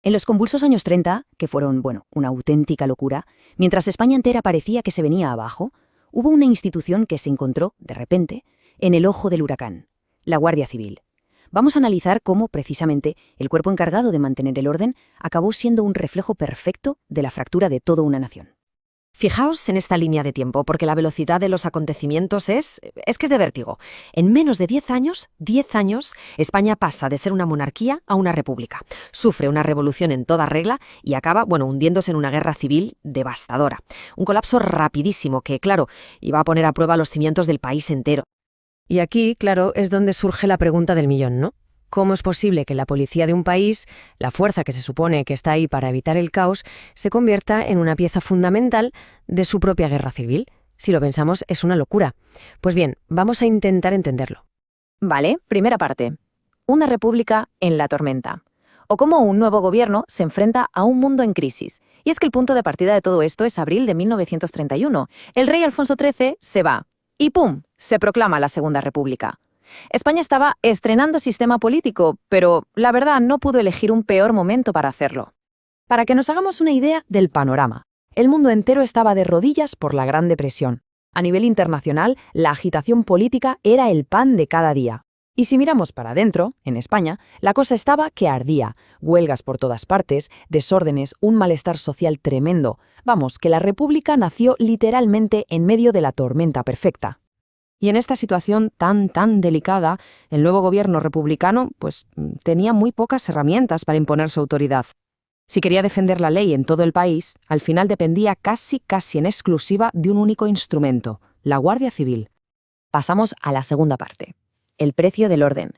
En los convulsos años 30, que fueron, bueno, una auténtica locura, mientras España entera parecía que se venía abajo, hubo una institución que se encontró, de repente, en el ojo del huracán: la Guardia Civil. Vamos a analizar cómo, precisamente, el cuerpo encargado de mantener el orden acabó siendo un reflejo perfecto de la fractura de toda una nación. Fijaos en esta línea de tiempo, porque la velocidad de los acontecimientos es que es de vértigo. En menos de 10 años, España pasa de ser una monarquía a una república. Sufre una revolución en toda regla y acaba, hundiéndose en una guerra civil devastadora. Un colapso rapidísimo que, claro, iba a poner a prueba los cimientos del país entero. Y aquí, claro, es donde surge la pregunta del millón, ¿no? ¿Cómo es posible que la policía de un país, la fuerza que se supone que está ahí para evitar el caos, se convierta en una pieza fundamental de su propia guerra civil? Si lo pensamos, es una locura. Pues bien, vamos a intentar entenderlo. Vale, primera parte. Una república en la tormenta. O cómo un nuevo gobierno se enfrenta a un mundo en crisis. Y es que el punto de partida de todo esto es abril de 1931. El rey Alfonso XIII se va. Y ¡pum!, se proclama la Segunda República. España estaba estrenando sistema político, pero la verdad no pudo elegir un peor momento para hacerlo. Para que nos hagamos una idea del panorama, el mundo entero estaba de rodillas por la Gran Depresión. A nivel internacional, la agitación política era el pan de cada día. Y si miramos para adentro, en España, la cosa estaba que ardía. Huelgas por todas partes, desórdenes, un malestar social tremendo. Vamos, que la República nació literalmente en medio de la tormenta perfecta. Y en esta situación tan delicada, el nuevo gobierno republicano, tenía muy pocas herramientas para imponer su autoridad. Si quería defender la ley en todo el país, al final dependía casi en exclusiva de un único instrumento: la Guardia Civil. Pasamos a la segunda parte: el precio del orden.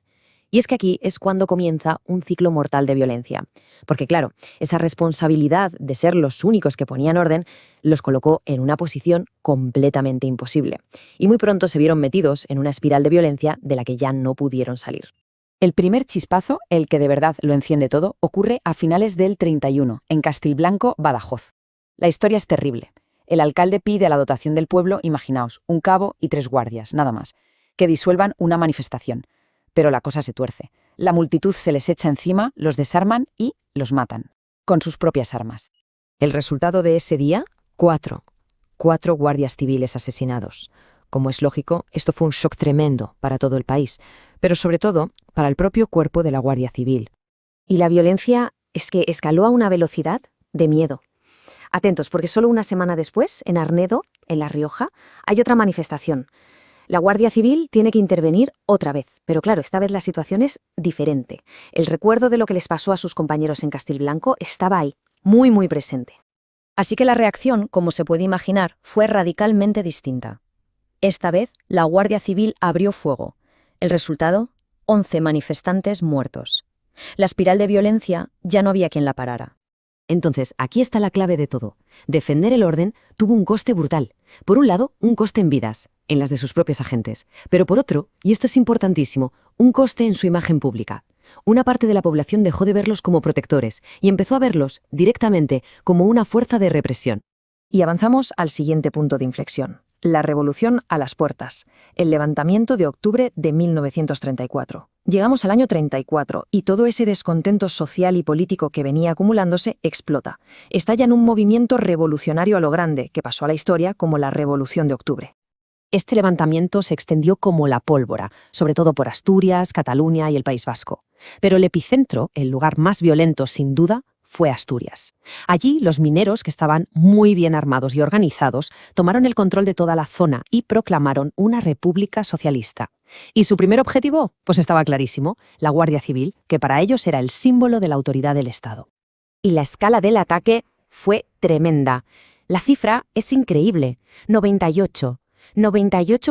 Y es que aquí es cuando comienza un ciclo mortal de violencia. Porque claro, esa responsabilidad de ser los únicos que ponían orden los colocó en una posición completamente imposible. Y muy pronto se vieron metidos en una espiral de violencia de la que ya no pudieron salir. El primer chispazo, el que de verdad lo enciende todo, ocurre a finales del 31, en Castilblanco, Badajoz. La historia es terrible. El alcalde pide a la dotación del pueblo, imaginaos, un cabo y 3 guardias, nada más, que disuelvan una manifestación. Pero la cosa se tuerce. La multitud se les echa encima, los desarman y los matan, con sus propias armas. El resultado de ese día: 4 guardias civiles asesinados. Como es lógico, esto fue un shock tremendo para todo el país, pero sobre todo para el propio cuerpo de la Guardia Civil. Y la violencia es que escaló a una velocidad de miedo. Atentos, porque solo una semana después, en Arnedo, en La Rioja, hay otra manifestación. La Guardia Civil tiene que intervenir otra vez, pero claro, esta vez la situación es diferente. El recuerdo de lo que les pasó a sus compañeros en Castilblanco estaba ahí, muy presente. Así que la reacción, como se puede imaginar, fue radicalmente distinta. Esta vez, la Guardia Civil abrió fuego. El resultado: 11 manifestantes muertos. La espiral de violencia ya no había quien la parara. Entonces, aquí está la clave de todo. Defender el orden tuvo un coste brutal. Por un lado, un coste en vidas, en las de sus propios agentes. Pero por otro, y esto es importantísimo, un coste en su imagen pública. Una parte de la población dejó de verlos como protectores y empezó a verlos, directamente, como una fuerza de represión. Y avanzamos al siguiente punto de inflexión: la revolución a las puertas, el levantamiento de octubre de 1934. Llegamos al año 34 y todo ese descontento social y político que venía acumulándose explota. Estalla en un movimiento revolucionario a lo grande que pasó a la historia como la Revolución de Octubre. Este levantamiento se extendió como la pólvora, sobre todo por Asturias, Cataluña y el País Vasco. Pero el epicentro, el lugar más violento sin duda, fue Asturias. Allí, los mineros, que estaban muy bien armados y organizados, tomaron el control de toda la zona y proclamaron una república socialista. ¿Y su primer objetivo? Pues estaba clarísimo: la Guardia Civil, que para ellos era el símbolo de la autoridad del Estado. Y la escala del ataque fue tremenda. La cifra es increíble: 98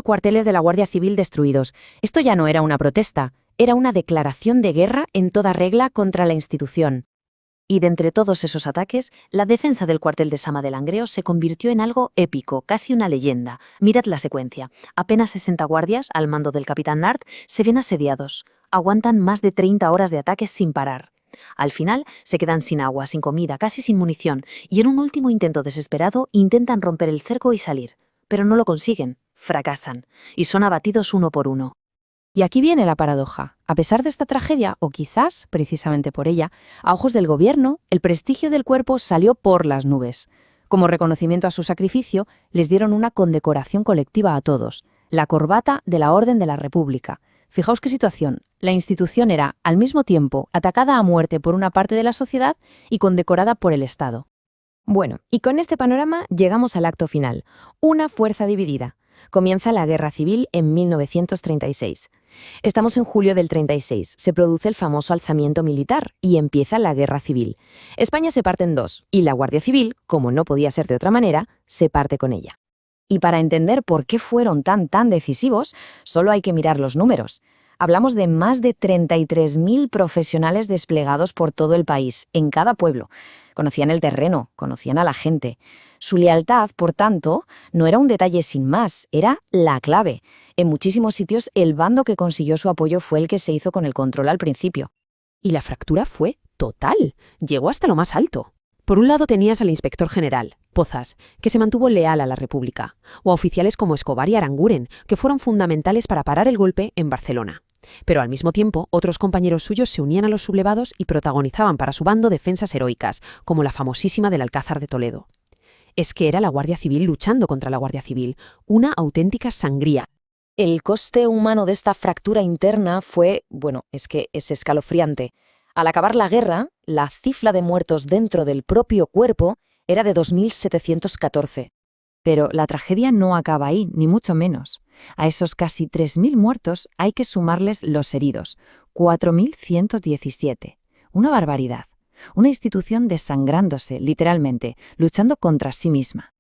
cuarteles de la Guardia Civil destruidos. Esto ya no era una protesta, era una declaración de guerra en toda regla contra la institución. Y de entre todos esos ataques, la defensa del cuartel de Sama de Langreo se convirtió en algo épico, casi una leyenda. Mirad la secuencia. Apenas 60 guardias, al mando del capitán Nart, se ven asediados. Aguantan más de 30 horas de ataques sin parar. Al final, se quedan sin agua, sin comida, casi sin munición, y en un último intento desesperado intentan romper el cerco y salir. Pero no lo consiguen, fracasan, y son abatidos uno por uno. Y aquí viene la paradoja. A pesar de esta tragedia, o quizás precisamente por ella, a ojos del gobierno, el prestigio del cuerpo salió por las nubes. Como reconocimiento a su sacrificio, les dieron una condecoración colectiva a todos, la corbata de la Orden de la República. Fijaos qué situación. La institución era, al mismo tiempo, atacada a muerte por una parte de la sociedad y condecorada por el Estado. Bueno, y con este panorama llegamos al acto final, una fuerza dividida. Comienza la Guerra Civil en 1936. Estamos en julio del 36, se produce el famoso alzamiento militar y empieza la Guerra Civil. España se parte en dos y la Guardia Civil, como no podía ser de otra manera, se parte con ella. Y para entender por qué fueron tan decisivos, solo hay que mirar los números. Hablamos de más de 33.000 profesionales desplegados por todo el país, en cada pueblo. Conocían el terreno, conocían a la gente. Su lealtad, por tanto, no era un detalle sin más, era la clave. En muchísimos sitios, el bando que consiguió su apoyo fue el que se hizo con el control al principio. Y la fractura fue total, llegó hasta lo más alto. Por un lado tenías al inspector general, Pozas, que se mantuvo leal a la República, o a oficiales como Escobar y Aranguren, que fueron fundamentales para parar el golpe en Barcelona. Pero al mismo tiempo, otros compañeros suyos se unían a los sublevados y protagonizaban para su bando defensas heroicas, como la famosísima del Alcázar de Toledo. Es que era la Guardia Civil luchando contra la Guardia Civil, una auténtica sangría. El coste humano de esta fractura interna fue, es escalofriante. Al acabar la guerra, la cifra de muertos dentro del propio cuerpo era de 2.714. Pero la tragedia no acaba ahí, ni mucho menos. A esos casi 3.000 muertos hay que sumarles los heridos, 4.117. Una barbaridad. Una institución desangrándose, literalmente, luchando contra sí misma.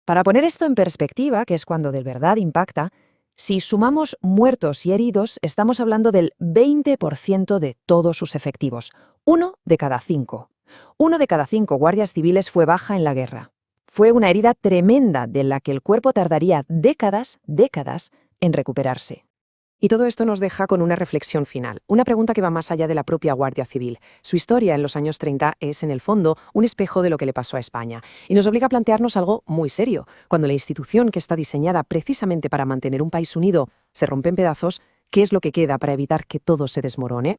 Para poner esto en perspectiva, que es cuando de verdad impacta, si sumamos muertos y heridos, estamos hablando del 20% de todos sus efectivos. 1 de cada 5. 1 de cada 5 guardias civiles fue baja en la guerra. Fue una herida tremenda de la que el cuerpo tardaría décadas en recuperarse. Y todo esto nos deja con una reflexión final, una pregunta que va más allá de la propia Guardia Civil. Su historia en los años 30 es, en el fondo, un espejo de lo que le pasó a España. Y nos obliga a plantearnos algo muy serio. Cuando la institución, que está diseñada precisamente para mantener un país unido, se rompe en pedazos, ¿qué es lo que queda para evitar que todo se desmorone?